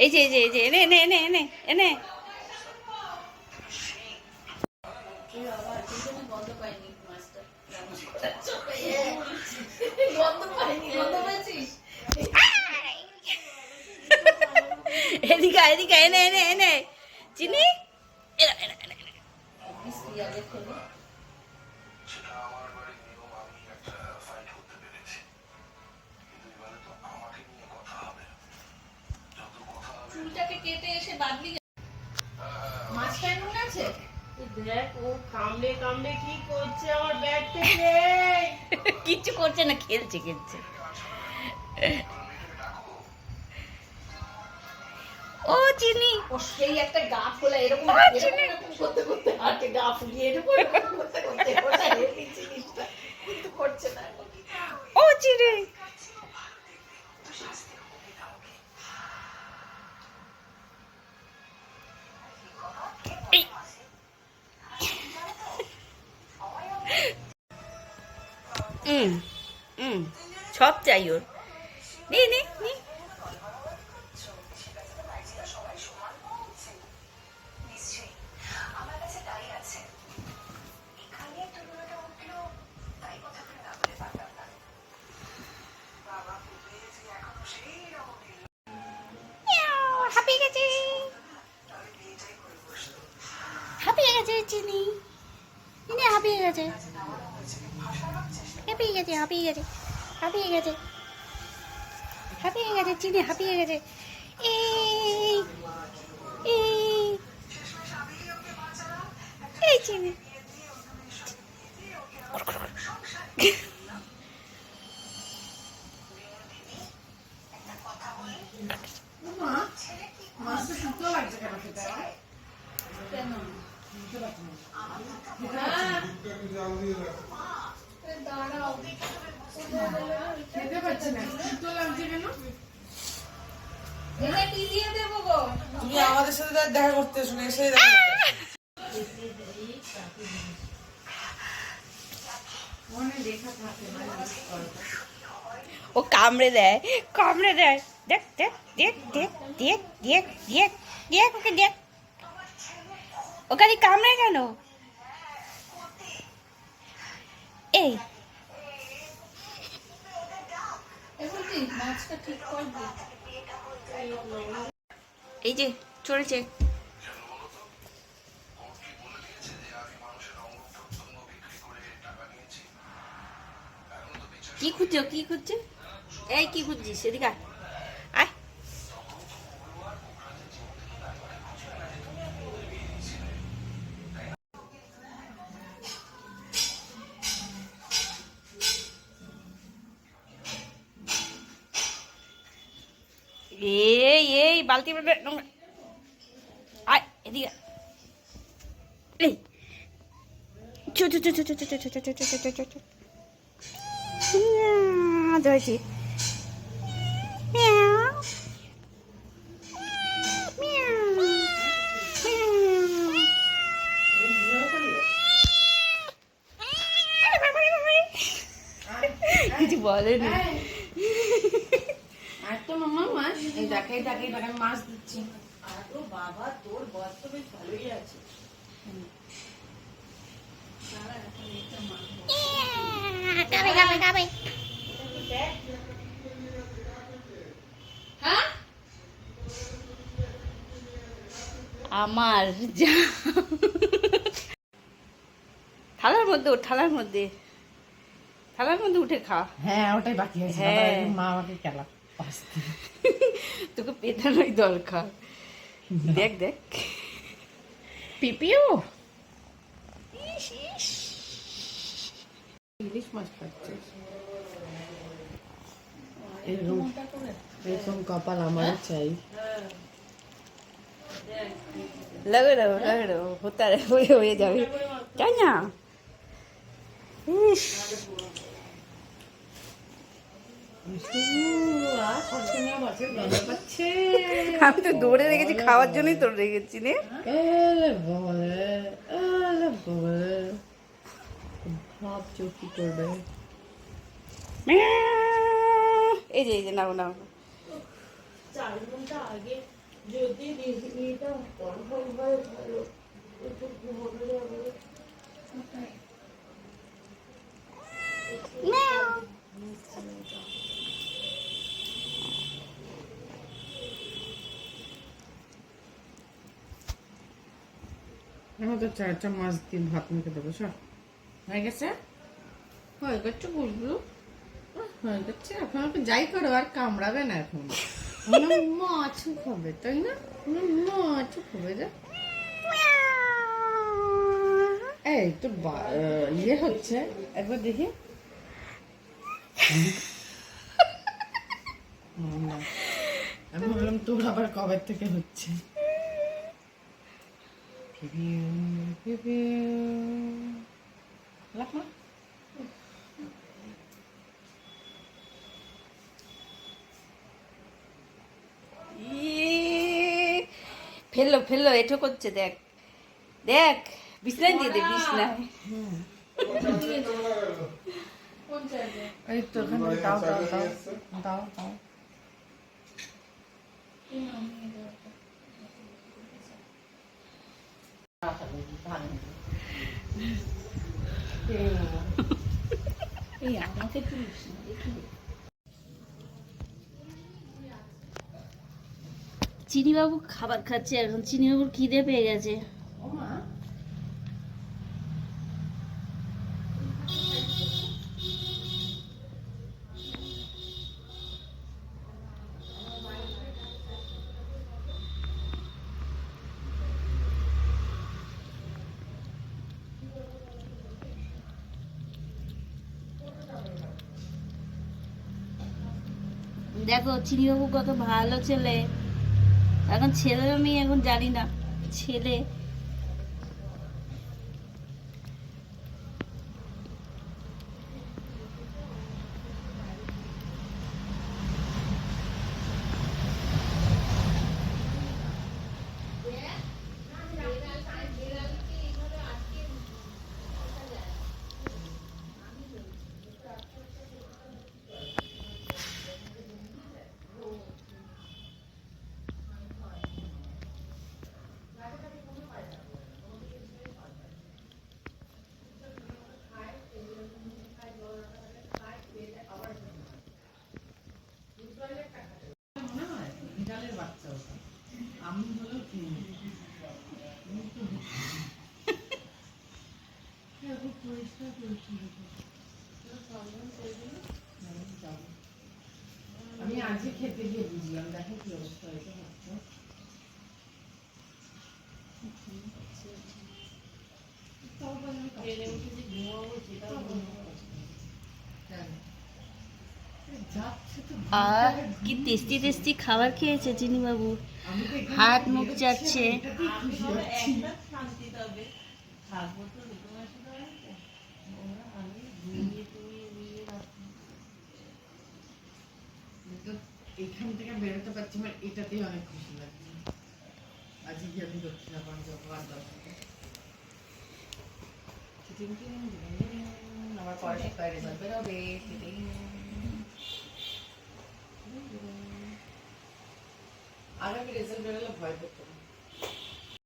এই যে এনে এনে এনে এনে এনে এদিকে এদিকে এনে এনে এনে চিনি চুলটাকে কেটে এসে বাদলি মাছটা এমন আছে দেখ ও কামড়ে কামড়ে কি করছে আমার ব্যাগ থেকে। কিচ্ছু করছে না, খেলছে খেলছে। ও চিনি ও সেই একটা গা ফোলা এরকম এরকম করতে করতে হাতে গা ফুলিয়ে এরকম করতে করতে ওটা হেভি জিনিসটা কিন্তু করছে না। ও চিনি সব চাই ওর। নে নে নে হাঁপিয়ে গেছে, হাঁপিয়ে গেছে চিনি, হাঁপিয়ে গেছে, হাঁপিয়ে গেছে, হাঁপিয়ে গেছে, হাঁপিয়ে গেছে, হাঁপিয়ে গেছে চিনি, হাঁপিয়ে গেছে। এই এই এই চিনি খেতে পারছি না, শীতও লাগছে কেন? তুমি আমাদের সাথে দেখা করতে শুনে এসে দেখা করতে ও কামড়ে দেয়, কামড়ে দেয়। দেখ দেখ দেখ দেখ দেখ দেখ দেখ দেখ ওকে দেখ, ওখানে কামড়ে কেন? এই এই যে চড়েছে। কি খুঁজছো, কি খুঁজছে? এই কি খুঁজছিস? এদিকে আয়, আয়। এই এই বালতি আয় এদিকে, এই চু চু চু চু চু চু চু চু চু চু চু চু চু ধরেছি। কিছু বলেনি। একটা মামা মাছ এই দেখাই দেখাই দেখাই মাছ দিচ্ছি। আরে বাবা তোর বর তো বেশ ভালোই আছে। খাবে খাবে খাবে। হ্যাঁ আমার যা থালার মধ্যে, ওর থালার মধ্যে, থালার মধ্যে উঠে খা। হ্যাঁ ওটাই বাকি আছে। হ্যাঁ মা আমাকে খেলা তোকে পেটানোই দরকার। দেখ দেখ পিপিও ইলিশ মাছ খাচ্ছে। এরকম কপাল আমারও চাই। लग रहा होता है, হয়ে যাবে তাই না? আমি তো দৌড়ে রেখেছি, খাওয়ার জন্যই তোর রেখেছি নে। ভাবছো কি করবে? এই যে নাও নাও, 4 ঘন্টা আগে যদি এটা কনফার্ম হয় ভালো, একটু ঘুমোনো যাবে। মিয়াও। এখন তো 4টা মাছ দিয়ে ভাত মেখে দেবো সব হয়ে গেছে হয়ে গেছে বুঝলো হয়ে গেছে এখন আমাকে যাই করো আর কামড়াবে না এখন মাছও খাবে তাই না মাছও খাবে রে এই তো ইয়ে হচ্ছে একবার দেখি না, আমি ভাবলাম তোর আবার কবে থেকে হচ্ছে ইয়ে, ফেললো ফেললো এঠো করছে দেখ দেখ বিছনায় দিয়ে দে বিছনায় এই তো ওখানে দাও দাও দাও দাও দাও এই আমাকে তুলিস না, দেখি। চিনি বাবু খাবার খাচ্ছে এখন চিনি বাবুর খিদে পেয়ে গেছে দেখো চিনি বাবু কত ভালো ছেলে এখন ছেলে আমি এখন জানি না ছেলে বিড়ালের বাচ্চা ওটা আমি হলো কি আমি আজকে খেতে গিয়ে বুঝলাম দেখো কি অবস্থা হয়েছে আর কি টেস্টি টেস্টি খাবার খেয়েছে চিনি বাবু হাত মুখ যাচ্ছে এখান থেকে বেরোতে পারছি মানে এটাতেই অনেক খুশি লাগছে আজকে গিয়ে আমি দক্ষিণা পান যাবো আর আমার পরের সপ্তাহে রেজাল্ট বেরোবে আগামী রেজাল্ট বেরোলে ভয় করতে